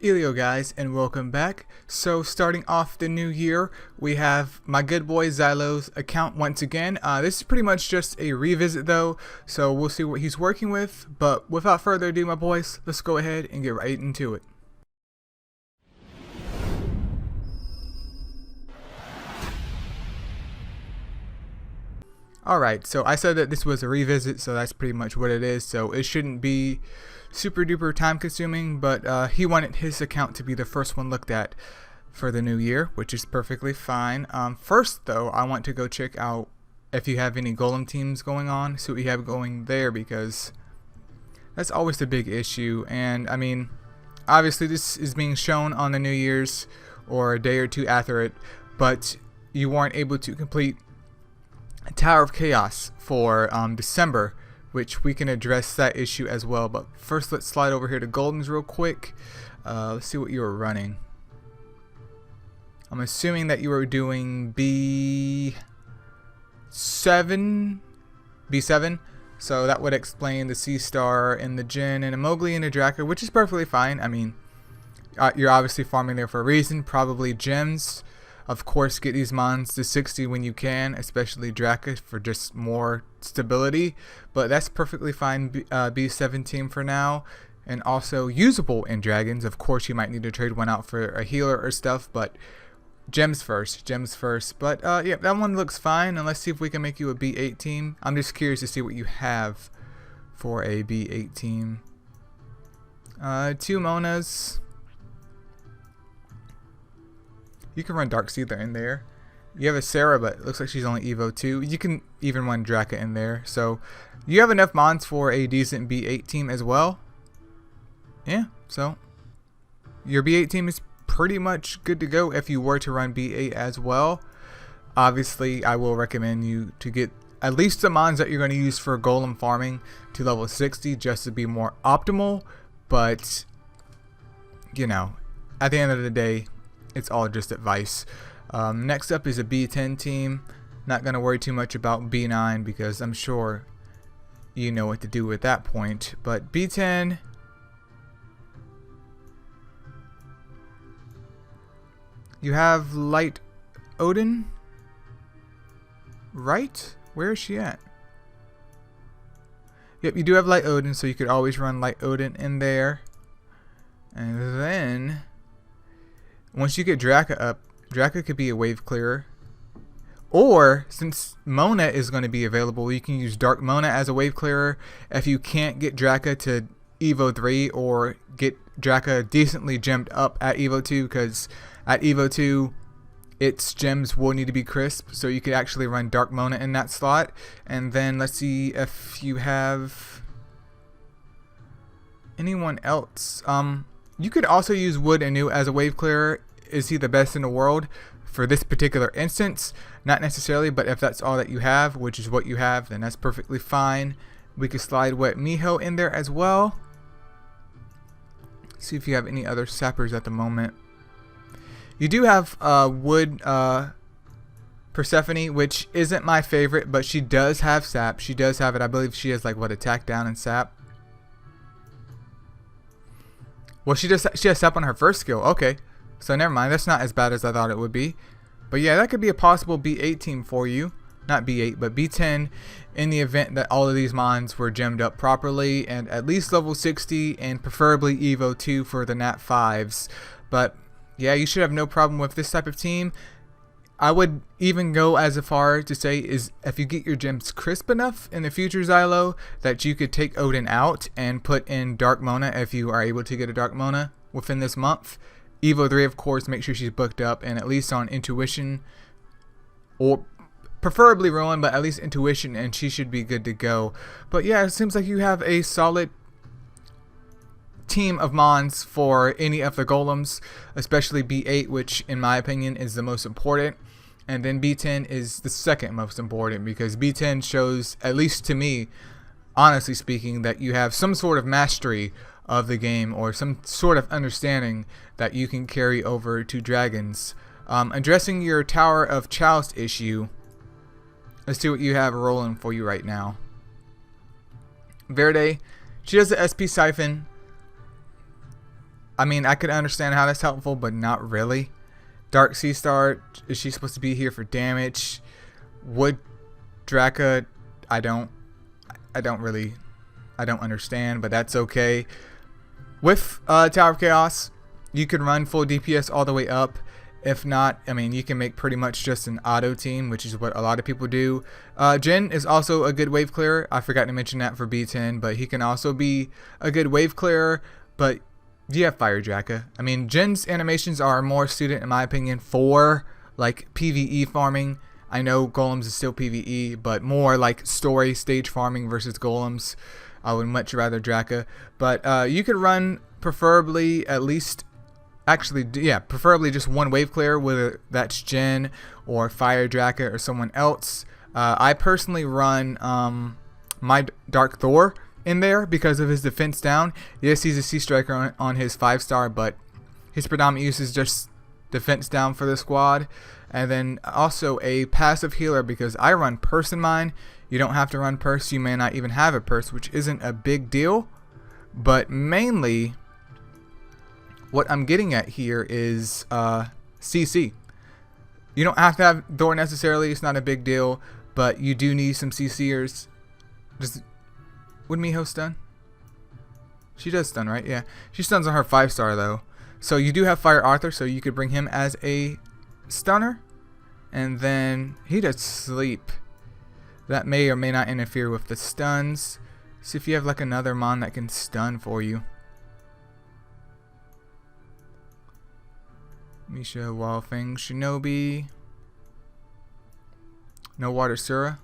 Eileo guys, and welcome back. So starting off the new year, we have my good boy Xylo's account once again. This is pretty much just a revisit though, so we'll see what he's working with. But without further ado, my boys, let's go ahead and get right into it. Alright, so I said that this was a revisit, so that's pretty much what it is. So it shouldn't be super duper time consuming, but he wanted his account to be the first one looked at for the new year, which is perfectly fine. First though, I want to go check out if you have any golem teams going on, see what you have going there, because that's always the big issue. And I mean, obviously this is being shown on the New Year's or a day or two after it, but you weren't able to complete Tower of Chaos for December, which we can address that issue as well. But first, let's slide over here to Goldens real quick. Let's see what you were running. I'm assuming that you were doing B7, so that would explain the C Star and the Jin and a Mowgli and a Draka, which is perfectly fine. I mean, you're obviously farming there for a reason, probably gems. Of course, get these mons to 60 when you can, especially Draka for just more stability. But that's perfectly fine, B17 for now. And also usable in dragons. Of course, you might need to trade one out for a healer or stuff, but gems first, gems first. But yeah, that one looks fine. And let's see if we can make you a B18. I'm just curious to see what you have for a B18. 2 Monas. You can run Dark Seether in there. You have a Sarah, but it looks like she's only Evo 2. You can even run Draka in there. So you have enough mons for a decent B8 team as well. Yeah, so your B8 team is pretty much good to go if you were to run B8 as well. Obviously, I will recommend you to get at least the mons that you're going to use for golem farming to level 60 just to be more optimal. But, you know, at the end of the day, it's all just advice. Next up is a B10 team. Not going to worry too much about B9 because I'm sure you know what to do at that point. But B10, you have Light Odin, right? Where is she at? Yep, you do have Light Odin, so you could always run Light Odin in there. And then once you get Draka up, Draka could be a wave clearer. Or, since Mona is going to be available, you can use Dark Mona as a wave clearer. If you can't get Draka to Evo 3 or get Draka decently gemmed up at Evo 2, because at Evo 2, its gems will need to be crisp. So you could actually run Dark Mona in that slot. And then let's see if you have anyone else. You could also use Wood Anu as a wave clearer. Is he the best in the world for this particular instance? Not necessarily, but if that's all that you have, which is what you have, then that's perfectly fine. We could slide Wet Miho in there as well. See if you have any other sappers at the moment. You do have Wood Persephone, which isn't my favorite, but she does have sap. She does have it. I believe she has like what, attack down and sap. Well, she has sap on her first skill. Okay, so never mind. That's not as bad as I thought it would be. But yeah, that could be a possible B8 team for you. Not B8, but B10 in the event that all of these mons were gemmed up properly and at least level 60 and preferably Evo 2 for the Nat 5s. But yeah, you should have no problem with this type of team. I would even go as far to say is if you get your gems crisp enough in the future, Xylo, that you could take Odin out and put in Dark Mona if you are able to get a Dark Mona within this month. Evo 3, of course, make sure she's booked up and at least on Intuition, or preferably Rowan, but at least Intuition, and she should be good to go. But yeah, it seems like you have a solid team of mons for any of the golems, especially B8, which in my opinion is the most important. And then B10 is the second most important because B10 shows, at least to me, honestly speaking, that you have some sort of mastery of the game or some sort of understanding that you can carry over to dragons. Addressing your Tower of Choust issue, let's see what you have rolling for you right now. Verde, she does the SP Siphon. I mean, I could understand how that's helpful, but not really. Dark Sea Star, is she supposed to be here for damage? Wood Draka, I don't understand, but that's okay. With Tower of Chaos, you can run full DPS all the way up. If not, I mean, you can make pretty much just an auto team, which is what a lot of people do. Jin is also a good wave clearer. I forgot to mention that for B10, but he can also be a good wave clearer. But you have Fire Draka. I mean, Jin's animations are more suited, in my opinion, for like PvE farming. I know Golems is still PvE, but more like story stage farming versus Golems. I would much rather Draka. But you could run preferably at least... Actually, yeah, preferably just one wave clear, whether that's Jin or Fire Draka or someone else. I personally run my Dark Thor in there because of his defense down. Yes, he's a Sea Striker on his 5-star, but his predominant use is just defense down for the squad. And then also a passive healer because I run Purse in mine. You don't have to run Purse. You may not even have a Purse, which isn't a big deal. But mainly... what I'm getting at here is CC. You don't have to have Thor necessarily. It's not a big deal, but you do need some CCers. Would Miho stun? She does stun, right? Yeah. She stuns on her 5-star though. So you do have Fire Arthur, so you could bring him as a stunner. And then he does sleep. That may or may not interfere with the stuns. See if you have like another Mon that can stun for you. Misha, Wildfang, Shinobi. No Water Sura.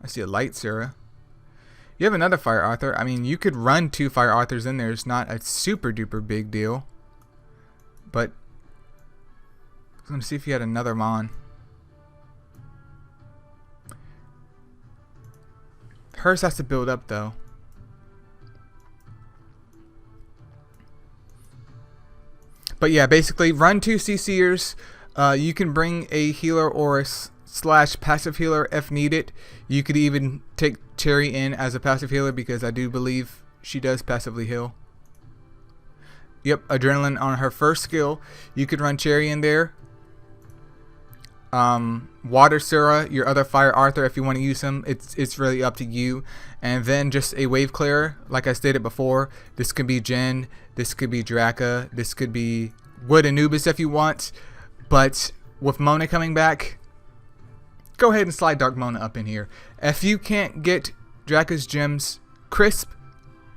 I see a Light Sura. You have another Fire Arthur. I mean, you could run 2 Fire Arthurs in there. It's not a super duper big deal. But let me see if you had another Mon. Hers has to build up though. But yeah, basically run 2 CCers. You can bring a healer or a slash passive healer if needed. You could even take Cherry in as a passive healer because I do believe she does passively heal. Yep, Adrenaline on her first skill. You could run Cherry in there. Water Sura, your other Fire Arthur, if you want to use him, it's really up to you. And then just a wave clearer, like I stated before. This could be Jin, this could be Draka, this could be Wood Anubis if you want. But with Mona coming back, go ahead and slide Dark Mona up in here. If you can't get Draka's gems crisp,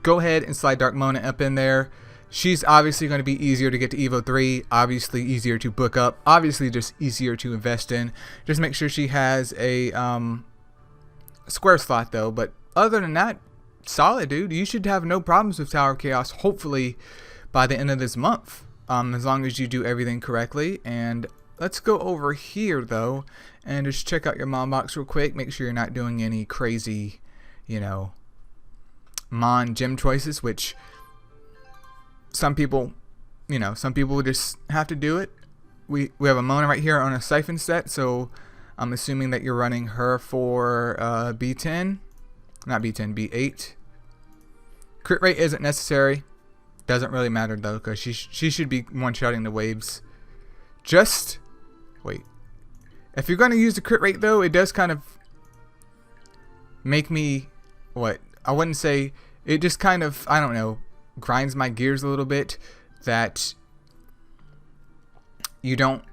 go ahead and slide Dark Mona up in there. She's obviously going to be easier to get to Evo 3, obviously easier to book up, obviously just easier to invest in. Just make sure she has a square slot though, but other than that, solid dude. You should have no problems with Tower of Chaos, hopefully by the end of this month, as long as you do everything correctly. And let's go over here though, and just check out your Mon box real quick, make sure you're not doing any crazy, you know, Mon gem choices, which... some people, you know, some people just have to do it. We have a Mona right here on a Siphon set, so I'm assuming that you're running her for B10. Not B10, B8. Crit rate isn't necessary. Doesn't really matter though, because she should be one-shotting the waves. Just, wait. If you're going to use the crit rate though, it does kind of make me, what? I wouldn't say, it just kind of, I don't know, grinds my gears a little bit that you don't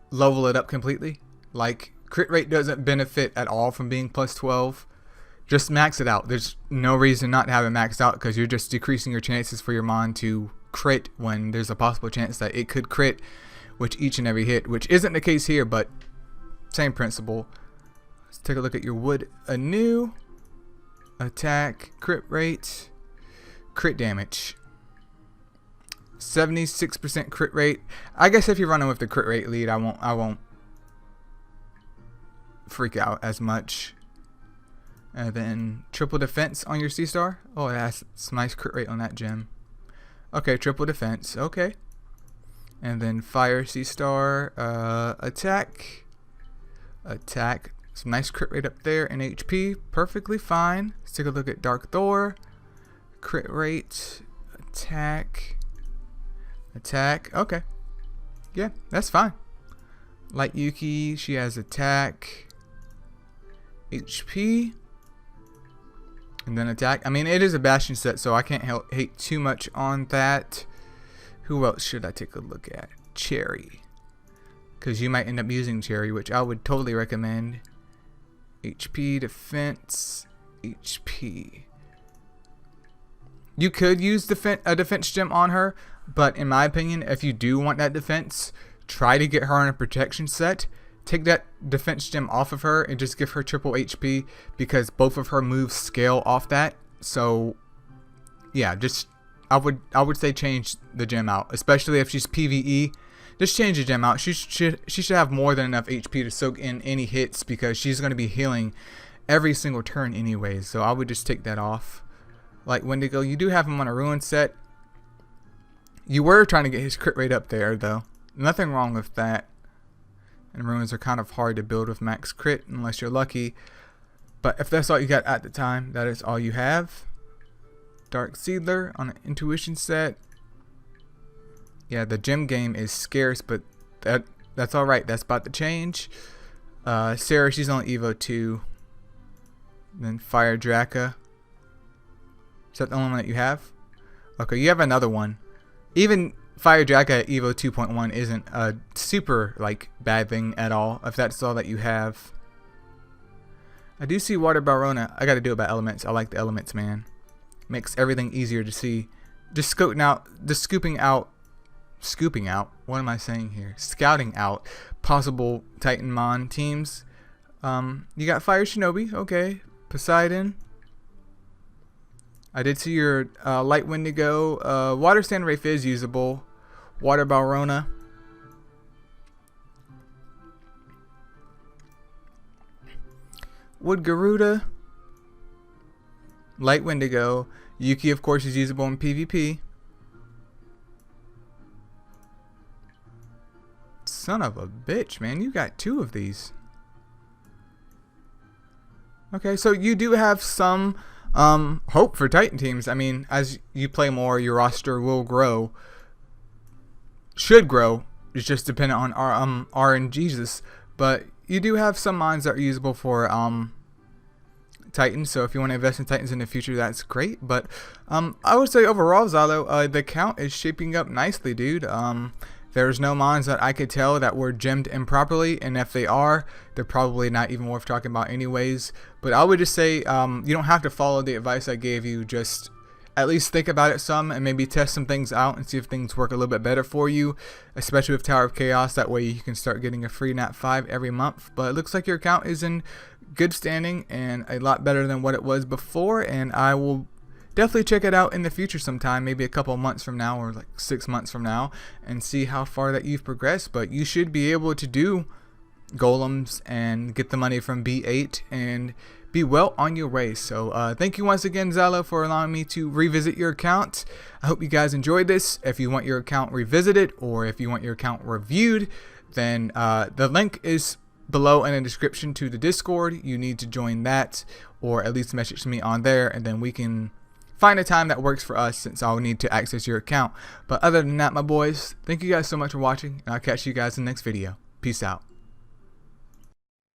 level it up completely. Like, crit rate doesn't benefit at all from being plus 12. Just max it out. There's no reason not to have it maxed out, because you're just decreasing your chances for your Mon to crit when there's a possible chance that it could crit with each and every hit, which isn't the case here, but same principle. Let's take a look at your Wood anew. Attack, crit rate, crit damage, 76% crit rate. I guess if you're running with the crit rate lead, I won't freak out as much. And then triple defense on your C-star. Oh, that's some nice crit rate on that gem. Okay, triple defense. Okay. And then fire C-star, attack, some nice crit rate up there, and HP perfectly fine. Let's take a look at Dark Thor. Crit rate, Attack. Attack. Okay. Yeah, that's fine. Light Yuki, she has attack, HP, and then attack. I mean, it is a Bastion set, so I can't hate too much on that. Who else should I take a look at? Cherry. Because you might end up using Cherry, which I would totally recommend. HP, defense, HP. You could use a defense gem on her, but in my opinion, if you do want that defense, try to get her on a protection set. Take that defense gem off of her and just give her triple HP, because both of her moves scale off that. So yeah, just I would say change the gem out, especially if she's PvE. Just change the gem out. She should have more than enough HP to soak in any hits, because she's going to be healing every single turn anyways. So I would just take that off. Like Wendigo, you do have him on a ruin set. You were trying to get his crit rate up there though. Nothing wrong with that. And ruins are kind of hard to build with max crit unless you're lucky. But if that's all you got at the time, that is all you have. Dark Seedler on an intuition set. Yeah, the gem game is scarce, but that's alright. That's about to change. Sarah, she's on Evo 2. Then Fire Draka. Is that the only one that you have? Okay, you have another one. Even Fire Draka at Evo 2.1 isn't a super bad thing at all, if that's all that you have. I do see Water Barona. I gotta do it by elements. I like the elements, man. Makes everything easier to see. Just scooping out, what am I saying here? Scouting out possible Titanmon teams. You got Fire Shinobi, okay. Poseidon. I did see your Light Wendigo. Water Stand Wraith is usable. Water Balrona. Wood Garuda. Light Wendigo. Yuki, of course, is usable in PvP. Son of a bitch, man. You got two of these. Okay, so you do have some hope for Titan teams. I mean, as you play more, your roster will grow. Should grow. It's just dependent on RNGesus. But you do have some mines that are usable for Titans. So if you want to invest in Titans in the future, that's great. But I would say overall, Xylo, the count is shaping up nicely, dude. There's no mons that I could tell that were gemmed improperly, and if they are, they're probably not even worth talking about anyways. But I would just say you don't have to follow the advice I gave you. Just at least think about it some and maybe test some things out and see if things work a little bit better for you, especially with Tower of Chaos. That way you can start getting a free Nat 5 every month. But it looks like your account is in good standing and a lot better than what it was before, and I will definitely check it out in the future sometime, maybe a couple months from now or 6 months from now, and see how far that you've progressed. But you should be able to do golems and get the money from B8 and be well on your way. So thank you once again, Xylo, for allowing me to revisit your account. I hope you guys enjoyed this. If you want your account revisited or if you want your account reviewed, then the link is below in the description to the Discord. You need to join that, or at least message me on there, and then we can find a time that works for us, since I'll need to access your account. But other than that, my boys, thank you guys so much for watching, and I'll catch you guys in the next video. Peace out.